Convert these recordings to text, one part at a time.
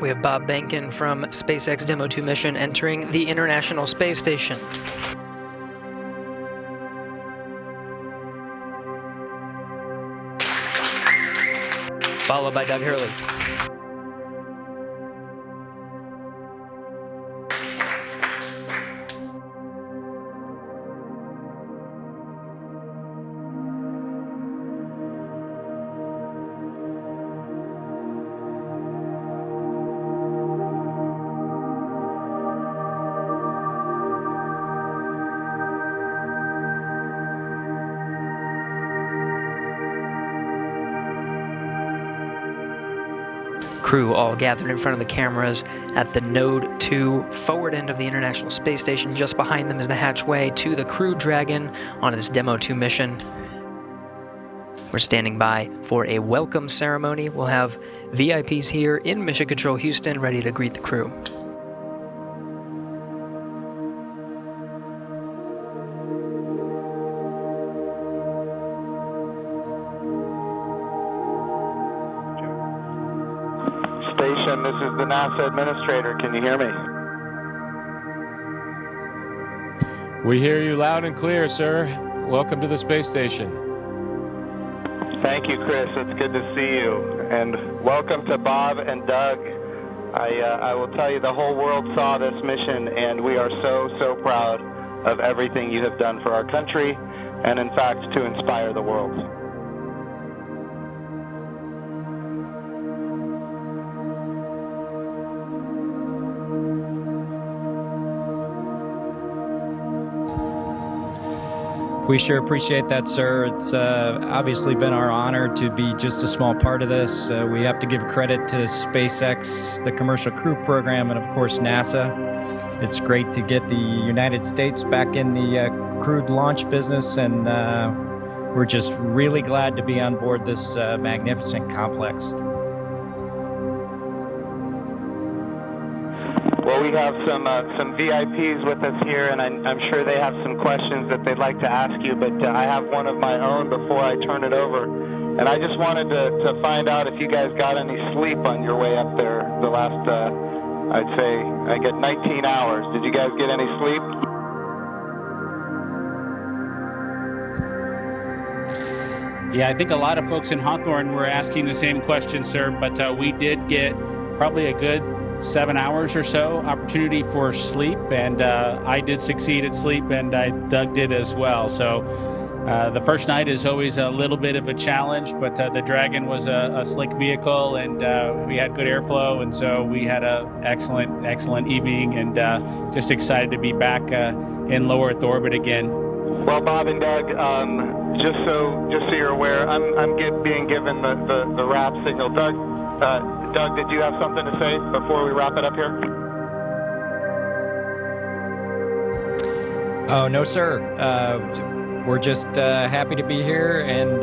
We have Bob Behnken from SpaceX DM-2 mission entering the International Space Station. Followed by Doug Hurley. Crew all gathered in front of the cameras at the Node 2 forward end of the International Space Station. Just behind them is the hatchway to the Crew Dragon on this DM-2 mission. We're standing by for a welcome ceremony. We'll have VIPs here in Mission Control Houston ready to greet the crew. Station, this is the NASA administrator. Can you hear me? We hear you loud and clear, sir. Welcome to the space station. Thank you, Chris. It's good to see you. And welcome to Bob and Doug. I will tell you, the whole world saw this mission, and we are so proud of everything you have done for our country, and in fact, to inspire the world. We sure appreciate that, sir. It's obviously been our honor to be just a small part of this. We have to give credit to SpaceX, the Commercial Crew Program, and of course NASA. It's great to get the United States back in the crewed launch business, and we're just really glad to be on board this magnificent complex. Well, we have some VIPs with us here, and I'm sure they have some questions that they'd like to ask you, but I have one of my own before I turn it over. And I just wanted to find out if you guys got any sleep on your way up there the last, I'd say, I get 19 hours. Did you guys get any sleep? Yeah, I think a lot of folks in Hawthorne were asking the same question, sir, but we did get probably a good 7 hours or so opportunity for sleep, and I did succeed at sleep, and Doug did as well. So the first night is always a little bit of a challenge, but the Dragon was a slick vehicle, and we had good airflow, and so we had an excellent evening, and just excited to be back in low Earth orbit again. Well, Bob and Doug, just so you're aware, I'm being given the wrap signal. Doug, did you have something to say before we wrap it up here? Oh, no, sir. We're just happy to be here, and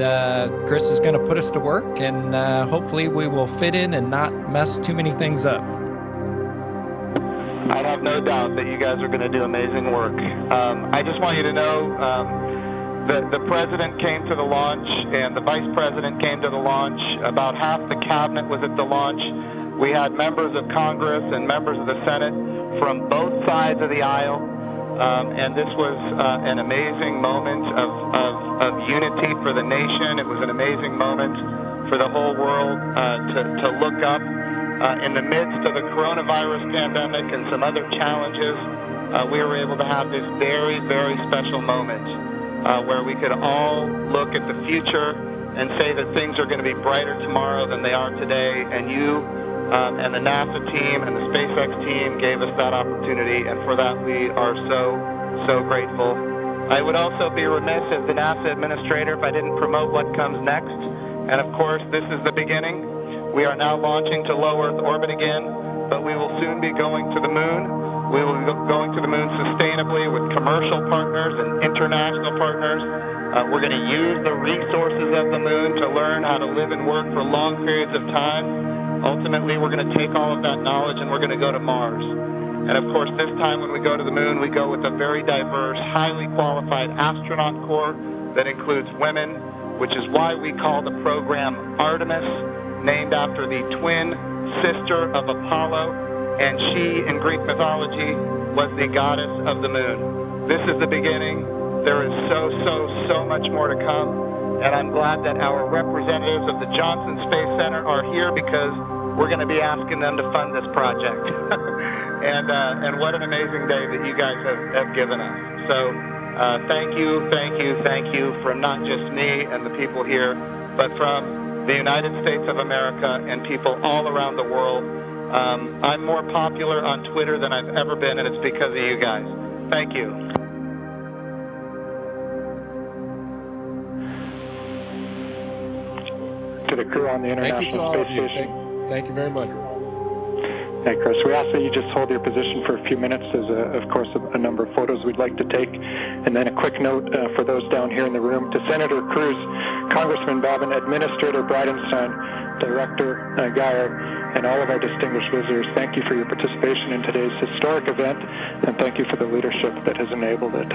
Chris is going to put us to work, and hopefully we will fit in and not mess too many things up. I have no doubt that you guys are going to do amazing work. I just want you to know the president came to the launch, and the vice president came to the launch. About half the cabinet was at the launch. We had members of Congress and members of the Senate from both sides of the aisle, and this was an amazing moment of unity for the nation. It was an amazing moment for the whole world to look up in the midst of the coronavirus pandemic and some other challenges. We were able to have this very special moment where we could all look at the future and say that things are going to be brighter tomorrow than they are today. And you and the NASA team and the SpaceX team gave us that opportunity, and for that we are so grateful. I would also be remiss as the NASA administrator if I didn't promote what comes next. And of course, this is the beginning. We are now launching to low Earth orbit again, but we will soon be going to the moon. We will be going to the moon sustainably with commercial partners and international partners. We're going to use the resources of the moon to learn how to live and work for long periods of time. Ultimately, we're going to take all of that knowledge and we're going to go to Mars. And of course, this time when we go to the moon, we go with a very diverse, highly qualified astronaut corps that includes women, which is why we call the program Artemis, named after the twin sister of Apollo, and she, in Greek mythology, was the goddess of the moon. This is the beginning. There is so much more to come, and I'm glad that our representatives of the Johnson Space Center are here because we're going to be asking them to fund this project. And what an amazing day that you guys have given us. So thank you from not just me and the people here, but from the United States of America and people all around the world. I'm more popular on Twitter than I've ever been, and it's because of you guys. Thank you. To the crew on the International Space Station. Thank you very much. Hey, Chris, we ask that you just hold your position for a few minutes. There's, of course, a number of photos we'd like to take. And then a quick note for those down here in the room. To Senator Cruz, Congressman Babin, Administrator Bridenstine, Director Geyer, and all of our distinguished visitors, thank you for your participation in today's historic event, and thank you for the leadership that has enabled it.